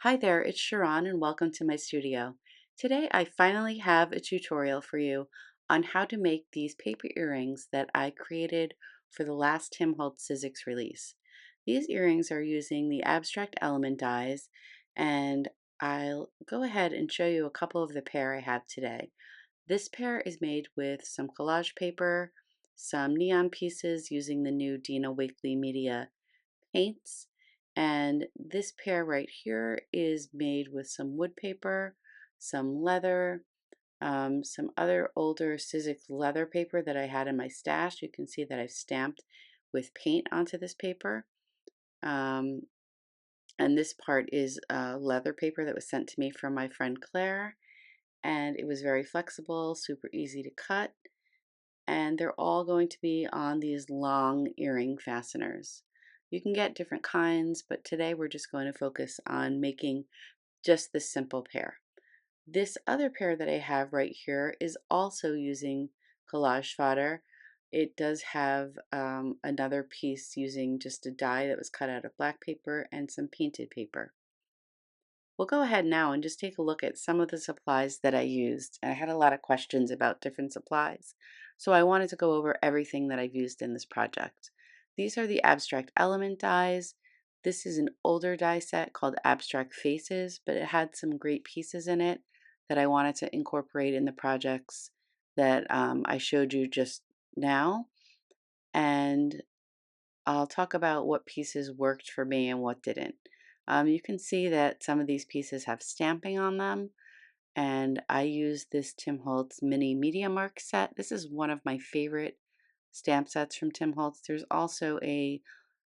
Hi there, it's Sharon and welcome to my studio. Today I finally have a tutorial for you on how to make these paper earrings that I created for the last Tim Holtz Sizzix release. These earrings are using the abstract element dies, and I'll go ahead and show you a couple of the pair I have today. This pair is made with some collage paper, some neon pieces using the new Dina Wakley Media paints. And this pair right here is made with some wood paper, some leather, some other older Sizzix leather paper that I had in my stash. You can see that I've stamped with paint onto this paper. Um, and this part is leather paper that was sent to me from my friend Claire. And it was very flexible, super easy to cut. And they're all going to be on these long earring fasteners. You can get different kinds, but today we're just going to focus on making just this simple pair. This other pair that I have right here is also using collage fodder. It does have another piece using just a die that was cut out of black paper and some painted paper. We'll go ahead now and just take a look at some of the supplies that I used. I had a lot of questions about different supplies, so I wanted to go over everything that I've used in this project. These are the abstract element dies. This is an older die set called Abstract Faces, but it had some great pieces in it that I wanted to incorporate in the projects that I showed you just now. And I'll talk about what pieces worked for me and what didn't. You can see that some of these pieces have stamping on them, and I use this Tim Holtz mini media mark set. This is one of my favorite stamp sets from Tim Holtz. There's also a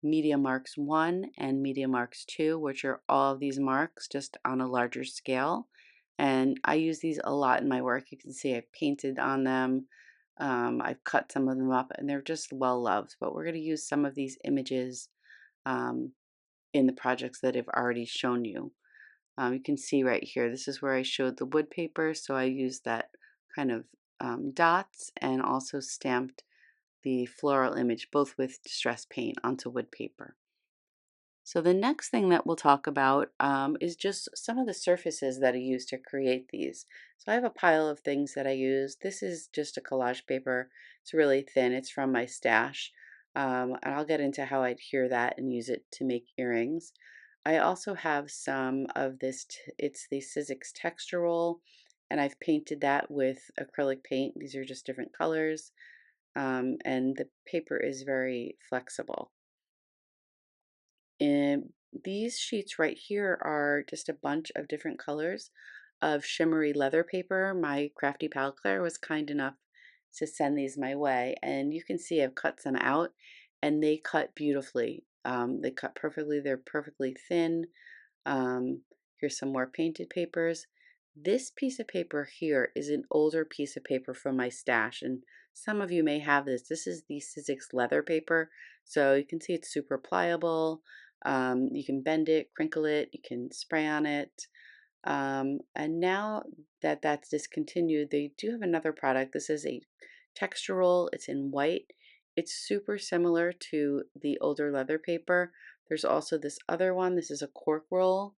Media Marks 1 and Media Marks 2, which are all of these marks just on a larger scale. And I use these a lot in my work. You can see I've painted on them. I've cut some of them up and they're just well loved. But we're going to use some of these images um, in the projects that I've already shown you. You can see right here, this is where I showed the wood paper. So I used that kind of dots and also stamped the floral image, both with distress paint onto wood paper. So the next thing that we'll talk about is just some of the surfaces that I use to create these. So I have a pile of things that I use. This is just a collage paper. It's really thin. It's from my stash. And I'll get into how I adhere that and use it to make earrings. I also have some of this, it's the Sizzix texture roll, and I've painted that with acrylic paint. These are just different colors, and the paper is very flexible. And these sheets right here are just a bunch of different colors of shimmery leather paper. My crafty pal Claire was kind enough to send these my way, and you can see I've cut some out and they cut beautifully. They cut perfectly, they're perfectly thin. Here's some more painted papers. This piece of paper here is an older piece of paper from my stash, and some of you may have this. This is the Sizzix leather paper, so you can see it's super pliable. You can bend it, crinkle it, you can spray on it. And now that that's discontinued, they do have another product. This is a texture roll. It's in white. It's super similar to the older leather paper. There's also this other one. This is a cork roll.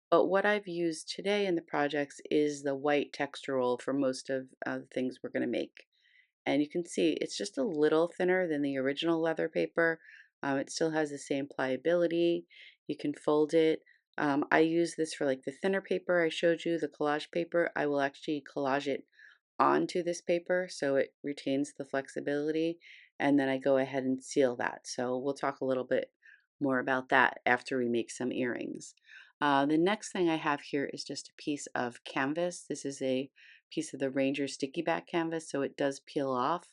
But what I've used today in the projects is the white texture roll for most of the things we're going to make. And you can see it's just a little thinner than the original leather paper. It still has the same pliability. You can fold it. I use this for like the thinner paper I showed you, the collage paper. I will actually collage it onto this paper so it retains the flexibility, and then I go ahead and seal that. So we'll talk a little bit more about that after we make some earrings. The next thing I have here is just a piece of canvas. This is a piece of the Ranger sticky back canvas, so it does peel off.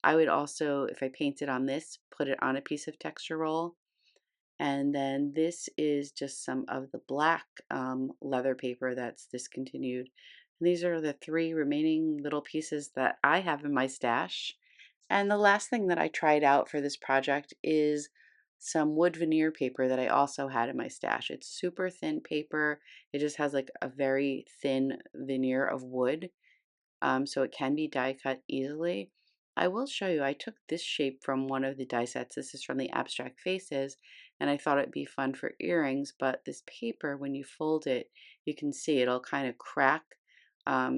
I would also, if I painted on this, put it on a piece of texture roll. And then this is just some of the black leather paper that's discontinued. And these are the three remaining little pieces that I have in my stash. And the last thing that I tried out for this project is some wood veneer paper that I also had in my stash. It's super thin paper. It just has like a very thin veneer of wood, so it can be die cut easily. I will show you, I took this shape from one of the die sets. This is from the Abstract Faces, and I thought it'd be fun for earrings, but this paper, when you fold it, you can see it'll kind of crack.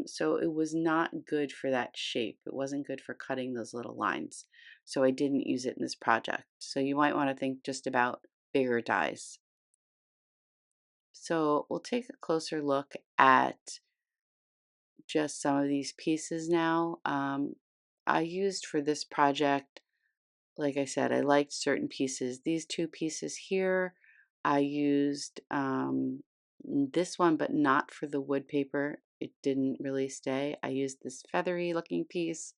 So it was not good for that shape. It wasn't good for cutting those little lines. So I didn't use it in this project. So you might want to think just about bigger dies. So we'll take a closer look at just some of these pieces now. I used for this project, like I said, I liked certain pieces. These two pieces here, I used this one, but not for the wood paper. It didn't really stay. I used this feathery looking piece.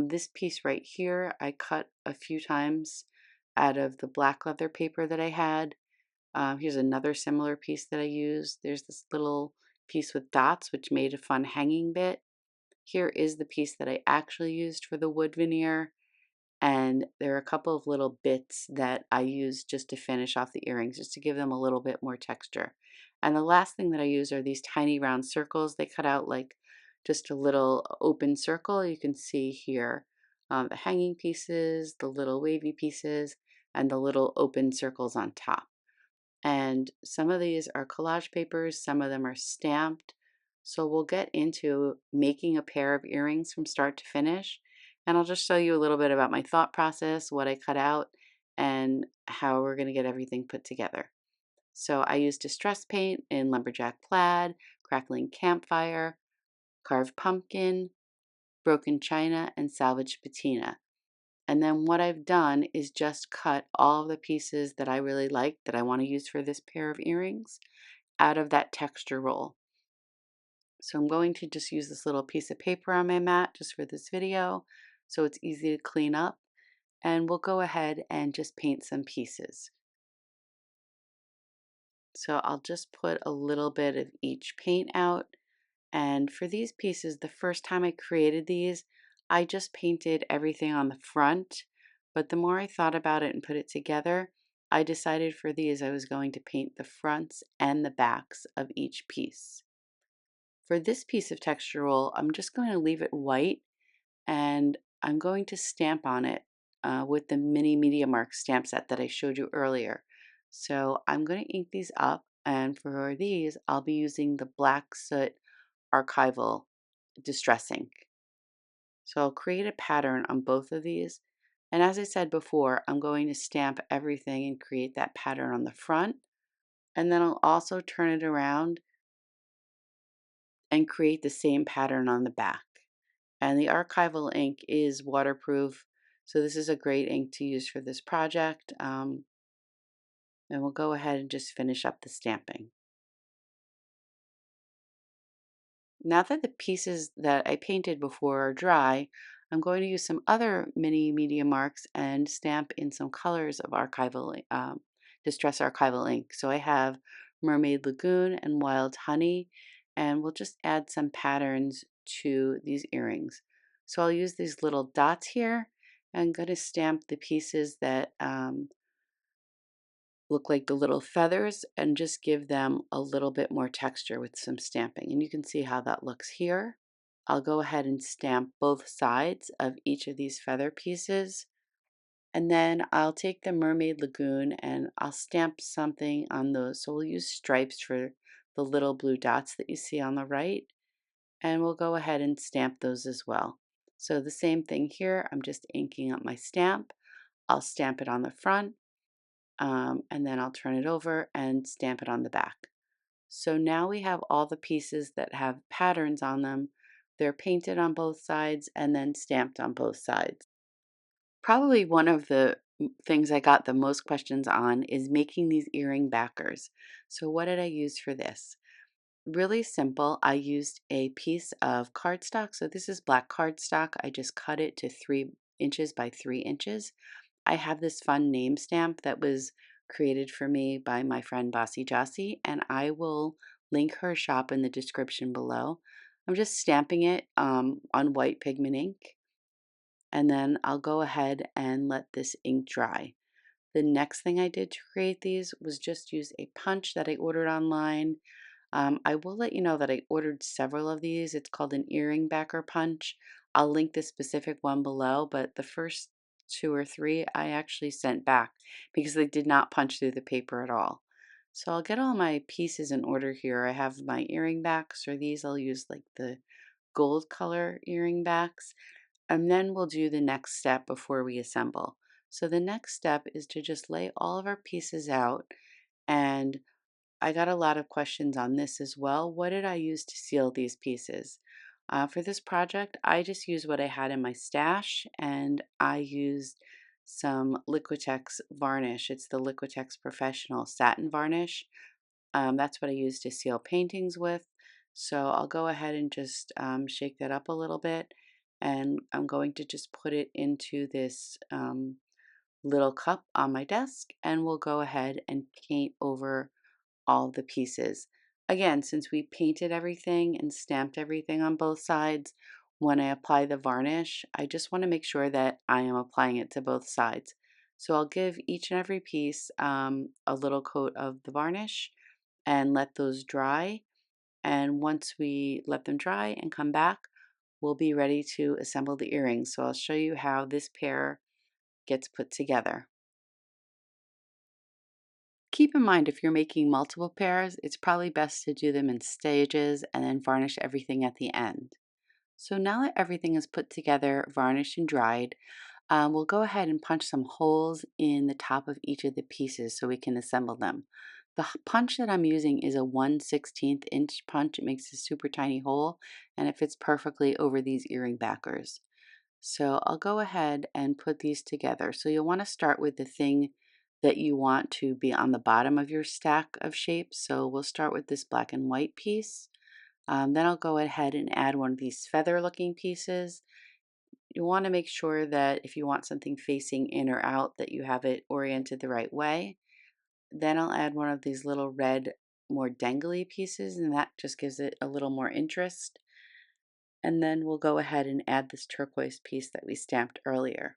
This piece right here, I cut a few times out of the black leather paper that I had. Here's another similar piece that I used. There's this little piece with dots, which made a fun hanging bit. Here is the piece that I actually used for the wood veneer. And there are a couple of little bits that I used just to finish off the earrings, just to give them a little bit more texture. And the last thing that I use are these tiny round circles. They cut out like just a little open circle. You can see here the hanging pieces, the little wavy pieces, and the little open circles on top. And some of these are collage papers, some of them are stamped. So we'll get into making a pair of earrings from start to finish. And I'll just show you a little bit about my thought process, what I cut out, and how we're going to get everything put together. So I used distress paint in lumberjack plaid, crackling campfire, carved pumpkin, broken china, and salvaged patina. And then what I've done is just cut all of the pieces that I really like that I want to use for this pair of earrings out of that texture roll. So I'm going to just use this little piece of paper on my mat just for this video so it's easy to clean up. And we'll go ahead and just paint some pieces. So I'll just put a little bit of each paint out. And for these pieces, the first time I created these, I just painted everything on the front. But the more I thought about it and put it together, I decided for these I was going to paint the fronts and the backs of each piece. For this piece of texture roll, I'm just going to leave it white, and I'm going to stamp on it with the mini media mark stamp set that I showed you earlier. So I'm going to ink these up, and for these I'll be using the Black Soot Archival Distress ink. So I'll create a pattern on both of these, and as I said before, I'm going to stamp everything and create that pattern on the front, and then I'll also turn it around and create the same pattern on the back. And the archival ink is waterproof, so this is a great ink to use for this project. And we'll go ahead and just finish up the stamping. Now that the pieces that I painted before are dry, I'm going to use some other mini media marks and stamp in some colors of archival Distress Archival ink. So I have Mermaid Lagoon and Wild Honey, and we'll just add some patterns to these earrings. So I'll use these little dots here. I'm going to stamp the pieces that look like the little feathers and just give them a little bit more texture with some stamping. And you can see how that looks here. I'll go ahead and stamp both sides of each of these feather pieces. And then I'll take the Mermaid Lagoon and I'll stamp something on those. So we'll use stripes for the little blue dots that you see on the right. And we'll go ahead and stamp those as well. So the same thing here, I'm just inking up my stamp. I'll stamp it on the front, and then I'll turn it over and stamp it on the back. So now we have all the pieces that have patterns on them. They're painted on both sides and then stamped on both sides. Probably one of the things I got the most questions on is making these earring backers. So what did I use for this? Really simple. I used a piece of cardstock. So this is black cardstock. I just cut it to 3 inches by 3 inches. I have this fun name stamp that was created for me by my friend Bossy Jossie, and I will link her shop in the description below. I'm just stamping it on white pigment ink, and then I'll go ahead and let this ink dry. The next thing I did to create these was just use a punch that I ordered online. I will let you know that I ordered several of these. It's called an earring backer punch. I'll link the specific one below, but the first two or three I actually sent back because they did not punch through the paper at all. So I'll get all my pieces in order here. I have my earring backs, or these I'll use like the gold color earring backs, and then we'll do the next step before we assemble. So the next step is to just lay all of our pieces out, and I got a lot of questions on this as well. What did I use to seal these pieces? For this project, I just used what I had in my stash, and I used some Liquitex varnish. It's the Liquitex Professional Satin Varnish. That's what I use to seal paintings with. So I'll go ahead and just shake that up a little bit, and I'm going to just put it into this little cup on my desk, and we'll go ahead and paint over all the pieces. Again, since we painted everything and stamped everything on both sides, when I apply the varnish, I just want to make sure that I am applying it to both sides. So I'll give each and every piece a little coat of the varnish and let those dry. And once we let them dry and come back, we'll be ready to assemble the earrings. So I'll show you how this pair gets put together. Keep in mind, if you're making multiple pairs, it's probably best to do them in stages and then varnish everything at the end. So now that everything is put together, varnished and dried, we'll go ahead and punch some holes in the top of each of the pieces so we can assemble them. The punch that I'm using is a 1/16 inch punch. It makes a super tiny hole, and it fits perfectly over these earring backers. So I'll go ahead and put these together. So you'll want to start with the thing that you want to be on the bottom of your stack of shapes. So we'll start with this black and white piece. Then I'll go ahead and add one of these feather looking pieces. You want to make sure that if you want something facing in or out, that you have it oriented the right way. Then I'll add one of these little red, more dangly pieces, and that just gives it a little more interest. And then we'll go ahead and add this turquoise piece that we stamped earlier.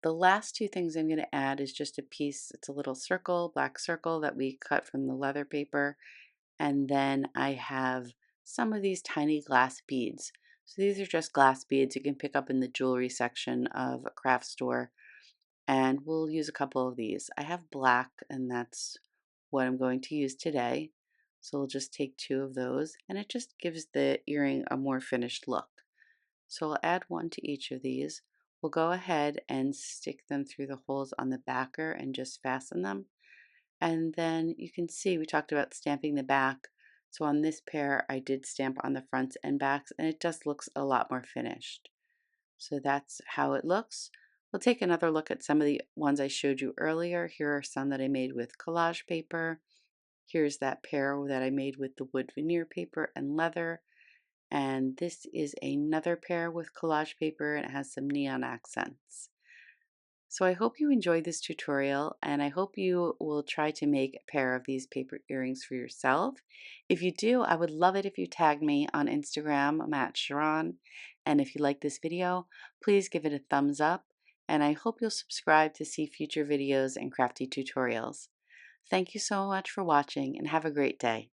The last two things I'm going to add is just a piece, it's a little circle, black circle that we cut from the leather paper. And then I have some of these tiny glass beads. So these are just glass beads you can pick up in the jewelry section of a craft store. And we'll use a couple of these. I have black, and that's what I'm going to use today. So we'll just take two of those, and it just gives the earring a more finished look. So I'll add one to each of these. We'll go ahead and stick them through the holes on the backer and just fasten them. And then you can see we talked about stamping the back. So on this pair, I did stamp on the fronts and backs, and it just looks a lot more finished. So that's how it looks. We'll take another look at some of the ones I showed you earlier. Here are some that I made with collage paper. Here's that pair that I made with the wood veneer paper and leather. And this is another pair with collage paper, and it has some neon accents. So I hope you enjoyed this tutorial, and I hope you will try to make a pair of these paper earrings for yourself. If you do, I would love it if you tagged me on Instagram. I'm at Sharon. And if you like this video, please give it a thumbs up, and I hope you'll subscribe to see future videos and crafty tutorials. Thank you so much for watching, and have a great day.